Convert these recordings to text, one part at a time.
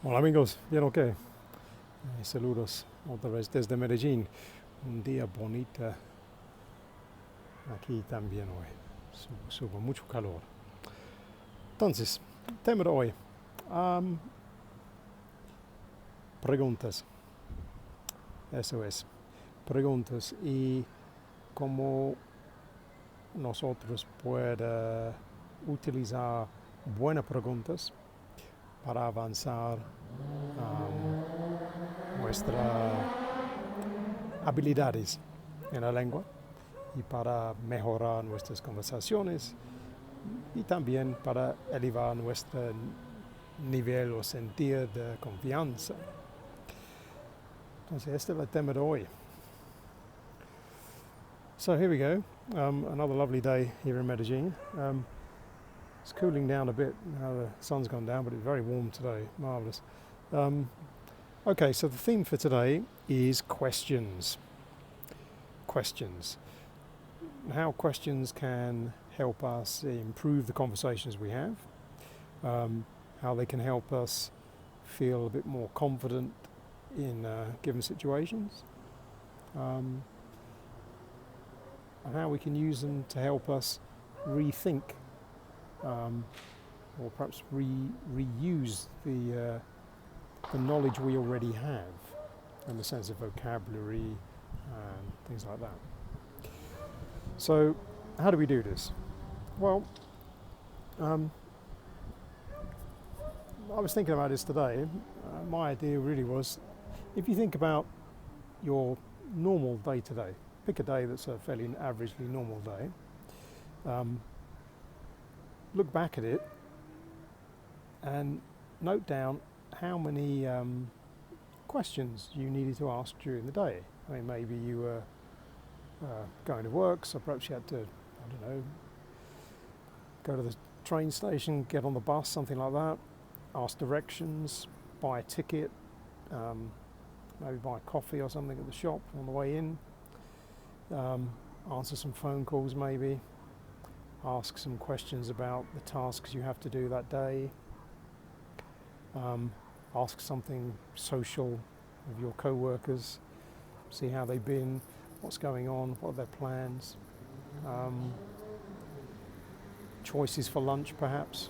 Hola amigos, bien o qué? Saludos otra vez desde Medellín. Un día bonito aquí también hoy. Subo mucho calor. Entonces, tema de hoy. am, preguntas. Eso es. Preguntas y cómo nosotros podemos utilizar buenas preguntas para avanzar nuestras habilidades en la lengua y para mejorar nuestras conversaciones y también para elevar nuestro nivel o sentir de confianza. Entonces, este es el tema de hoy. So here we go. Another lovely day here in Medellin. It's cooling down a bit now the sun's gone down, but it's very warm today. Marvellous. Okay, so the theme for today is questions. Questions. How questions can help us improve the conversations we have. How they can help us feel a bit more confident in given situations. And how we can use them to help us rethink or perhaps reuse the knowledge we already have in the sense of vocabulary and things like that. So, how do we do this? Well, I was thinking about this today. My idea really was, if you think about your normal day to day, pick a day that's a fairly averagely normal day, look back at it and note down how many questions you needed to ask during the day. I mean, maybe you were going to work, so perhaps you had to, I don't know, go to the train station, get on the bus, something like that, ask directions, buy a ticket, maybe buy coffee or something at the shop on the way in, answer some phone calls maybe, ask some questions about the tasks you have to do that day, ask something social of your co-workers, see how they've been, what's going on, what are their plans, choices for lunch perhaps,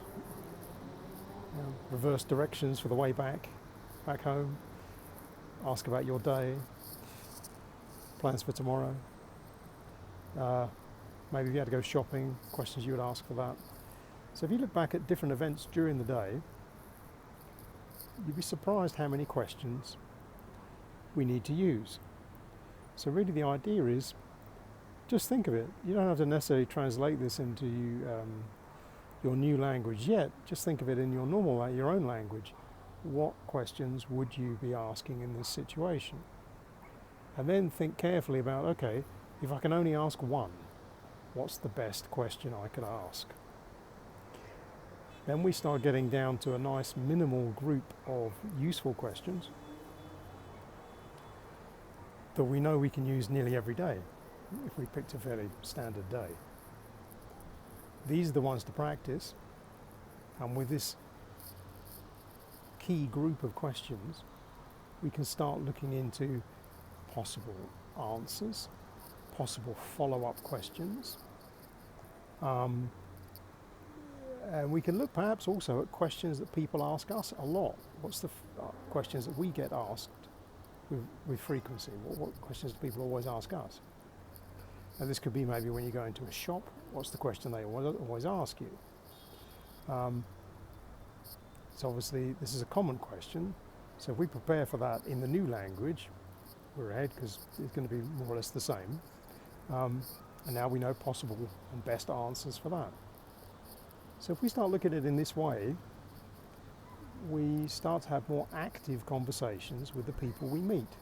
reverse directions for the way back home, ask about your day, plans for tomorrow, maybe if you had to go shopping, questions you would ask for that. So if you look back at different events during the day, you'd be surprised how many questions we need to use. So really the idea is, just think of it. You don't have to necessarily translate this into your new language yet. Just think of it in your normal, your own language. What questions would you be asking in this situation? And then think carefully about, okay, if I can only ask one, what's the best question I could ask? Then we start getting down to a nice minimal group of useful questions that we know we can use nearly every day if we picked a fairly standard day. These are the ones to practice, and with this key group of questions we can start looking into possible answers, possible follow-up questions, and we can look perhaps also at questions that people ask us a lot. What's the questions that we get asked with frequency? What questions do people always ask us? And this could be maybe when you go into a shop, what's the question they always ask you? So obviously this is a common question, so if we prepare for that in the new language, we're ahead because it's going to be more or less the same. And now we know possible and best answers for that. So if we start looking at it in this way, we start to have more active conversations with the people we meet.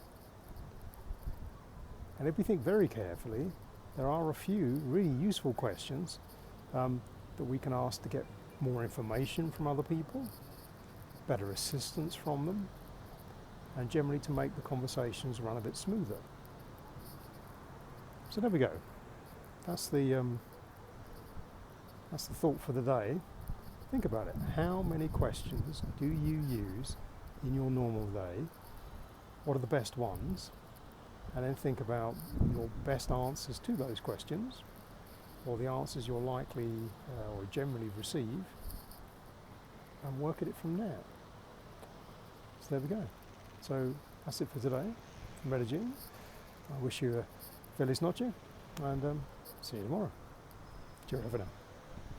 And if we think very carefully, there are a few really useful questions that we can ask to get more information from other people, better assistance from them, and generally to make the conversations run a bit smoother. So there we go. That's the thought for the day. Think about it. How many questions do you use in your normal day, what are the best ones, and then think about your best answers to those questions, or the answers you're likely or generally receive, and work at it from there. So there we go. So that's it for today from Medellin. I wish you a feliz noche, and see you tomorrow. Cheerio for now.